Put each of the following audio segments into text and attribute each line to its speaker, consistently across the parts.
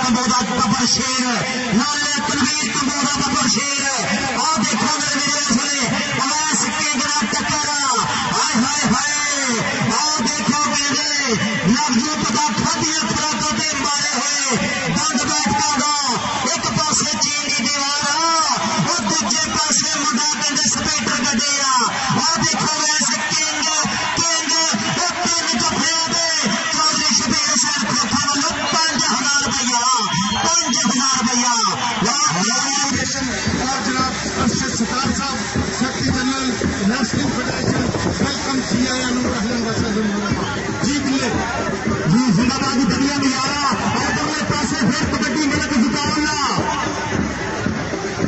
Speaker 1: combo का बब्बर शेर नाले कुलवीर कंबो का बब्बर शेर और देखो मेरे वीरों से अवैस किंग ना टक्कर हाय हाय हाय और देखो मेरे नवजू पता खादियां खुराकों के मारे हुए दंड बैठका दा एक पासे चीन की दीवार और दूजे पासे मुंडा कहते स्पीटर गड्डिया और देखो अवैस किंग किंग और तीन जफिया दे चौधरी शबीर हुसैन खोखा वालों 5000 रुपया 5000 रुपया
Speaker 2: और जनाब अर्शद सतार साहब secretary general national federation welcome CIM जी दिल्ली
Speaker 1: जी जिंदाबाद बढ़िया नजारा और दोनों पासे फिर कबड्डी मलक जिताउल्ला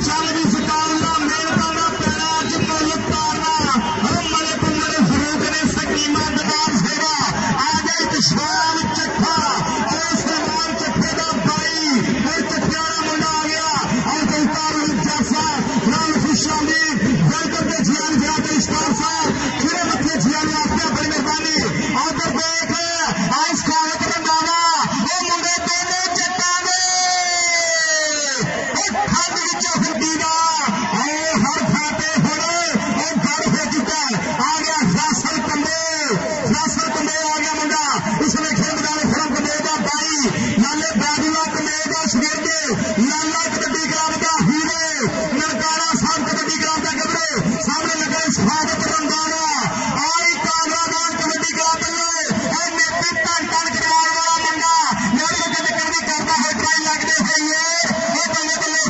Speaker 1: चल भी जिताउल्ला मेहरबाना पैरा अज मुल तारना हम मलिक उमर फरूक ने सकीमा दबार सेवा आ गए विशाल चट्ठा और सलमान चट्ठे का भाई और चट्टियारा मुंडा आ गया और गलतार जाफा राम खुशामी वेलकम के जियान फिरा इस्तार साहब खिरे मथे जियान आपने बड़ी मेहरबानी और देख आइस खाने का रंगावा वो मुंडे दोनों जट्टा ने खंड विचों खंडीदा हर खाते होने और गढ़ हो चुका आ गया फैसल कंबे आ गया मुंडा इसने खेल मैदान खड़म कंबे का भाई नाले बाजूला कंबे का शगिर्द लाला कबड्डी ग्राम का हीरे नरकारा साहब कबड्डी ग्राम का गबरे सामने लगा इस भारत रंगाना आई कागरादान कबड्डी ग्राम बल्ले और नेती टन टन कराने वाला मुंडा मेरे के करनी करता है ट्राई लगने चाहिए और बल्ले बल्ले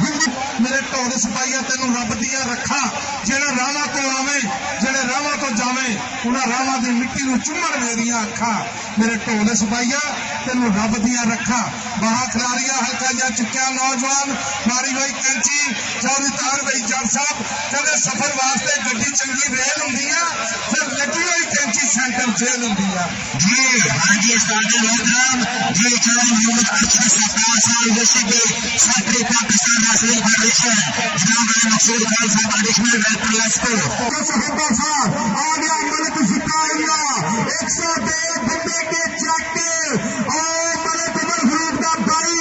Speaker 2: मेरे ढोल सिपाहिया तेन रब दिया रखा जेड़ा रावां तो आवे जेड़े रावां तो जावे उन्हां रावां दी मिट्टी नूं चुम्मण मेरियां अखां मेरे ढोल सिपाहिया तेन रब दिया रखा बाहा खिलाड़िया हल्का जा चुक्या नौजवान मारी भाई कैंची चौधरी तार भाई जट साहब कहते सफर वास्ते गड्डी चंगी रेल होंदी फिर लगी हुई कैंची सेंटर जेल होंदी
Speaker 1: जी हाँ जी सारे मोहतरम जी चौधरी मोहम्मद अर्शद सतार साहब जैसे कि सेक्रेटरी पाकिस्तान नेशनल फेडरेशन जनाब मकसूद खान साहब एडिशनल डायरेक्टर लेस्को साहब साहब आ गया मलिक जिताउल्ला 102 बंदे के चक और मलिक उमर फरूक का भाई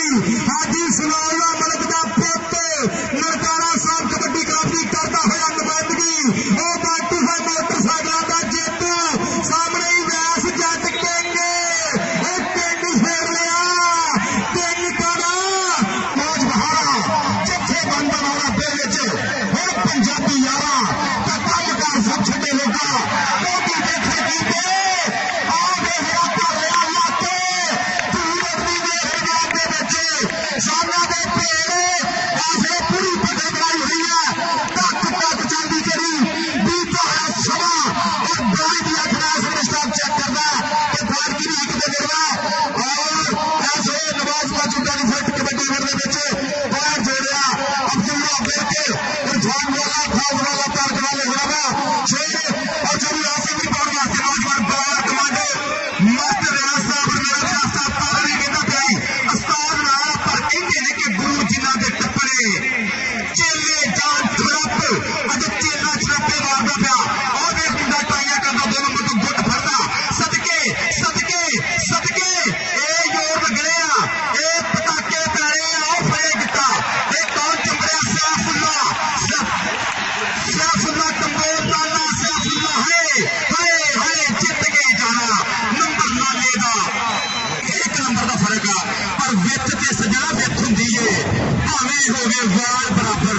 Speaker 1: हाजी सनाउल्ला मलिक का पुत्र नरकारा साहब कबड्डी क्लब की करता हुआ नुमाइंदगी और बाटू है मोटरसाइकिल का जेतू सामने ही वैस जट किंग फेर लिया किंग कारा मौज बहारा जत्थे बंदा वाला बेच और पंजाबी यारा का कम कर सब छटे लोगा मोदी देखे कीते आगे हराता लिया लाते दूर दी मेहरबान दे बच्चे सामना दे पेड़े ऐसे पूरी पकड़ बनाई हुई है तक चलती करी बीता है सवा और बड़ी दिया खड़ा है स्टाफ चेक करना कि फाड़ की लीक दे देगा और ऐसे नवाज मौजूदा की फट कबड्डी वर्ग दे बच्चे बाहर जोड़िया अब्दुल्ला बेटे और जान वाला खास वाला पार्क वाले होगा छे और जब आसिफ की दौड़ वास्ते नौजवान बाहर कमांडो मस्त रास्ता पर मेरा रास्ता पार नहीं कहता भाई उस्ताद ना पर कहते हैं कि गुरु जिन्ना दे टप्परे चेले जान ट्रप अज चेला छापे मारदा पिया और एक मुंडा टाइयां करदा दोनों मुंडों गुट फड़दा सदके सदके सदके ए जोर लगड़िया ए पटाके पैणे आओ फड़े गिता ए कौन चंबड़िया सैफुल्ला कंबोर ताला सैफुल्ला हाय हाय जित गई जाना नंबर नाले दा 1 नंबर दा फर्क आ पर विच ते सजना विच हुंदी ए भावें हो गए वाल बराबर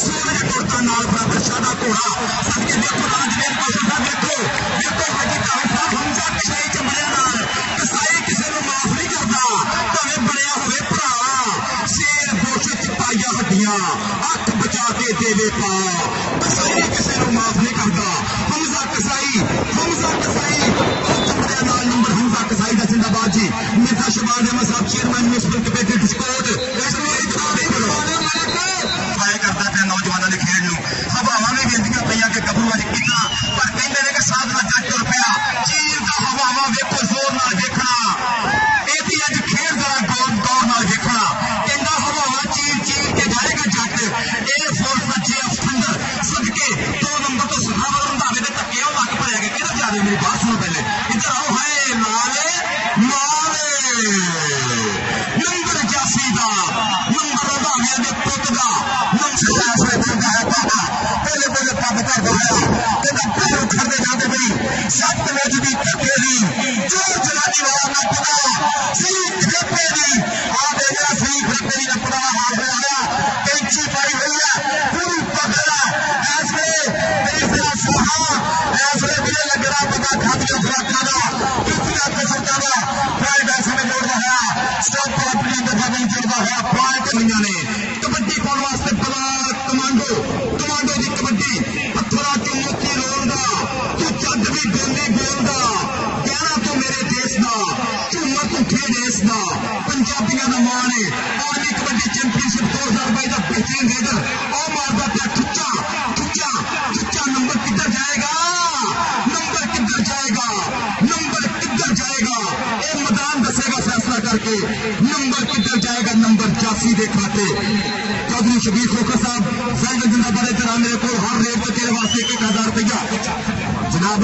Speaker 1: सूरज टुरदा नाल बराबर शादा घोड़ा सदके देखो राजवीर कौशल साहब देखो हाजी काल साहब हमजा कसाई चंबड़िया नाल कसाई किसी नूं माफ नहीं करदा भावें बनया होवे भरा शेर बोश च पाइया हड्डियां अख बचा के देवे पा कसाई किसी नूं माफ नहीं करदा हमजा कसाई चंबड़िया नाल नंबर हमजा कसाई दा जिंदाबाद जी मिर्जा शबाज अहमद साहब chairman municipal committee Discord fire करता है नौजवानों ने खेल नूं हवावां ने बेनतियां पईयां कि गबरू अज कितना पर कहंदे ने कि साधना जट तुर पिया चीर दा हवावां वेखो जोर नाल देखना एदी अज खेल दा दौर नाल देखना कहंदा हवावां चीर के जाएगा जट ए फोर्स जे ऑफ थंडर सदके 2 नंबर तो सहावल रंधावे जरा सही खराबे का पूरा हाल हो रहा कैंची पाई हुई है पूरी पकड़ा ऐसे तीसरा सहा ऐसे भी लग रहा पता खादियों खुराका का कितना किस्म का प्राइड ऐसे में जोड़ रहा स्टॉप पर अपनी दफा नहीं जोड़ता है पॉइंट भैया ने कबड्डी पाने वास्ते बला कमांडो की कबड्डी हथरा चो मोती रोलदा तू जद भी बोली बोलदा कहना तू मेरे देश का झूमर तू खेड इस दा पंजाबियों का मान है आर्मी कबड्डी चैंपियनशिप 2022 का बेहतरीन रेडर और मारदा पिया खुच्चा खुच्चा खुच्चा नंबर किधर जाएगा नंबर किधर जाएगा नंबर किधर जाएगा ये मैदान दसेगा फैसला करके नंबर किधर जाएगा नंबर 84 दे खाते चौधरी शबीर खोखर साहब फैंड जिंदाबाद मेरे को हर रेट तेरे वास्ते 1000 रुपया जनाब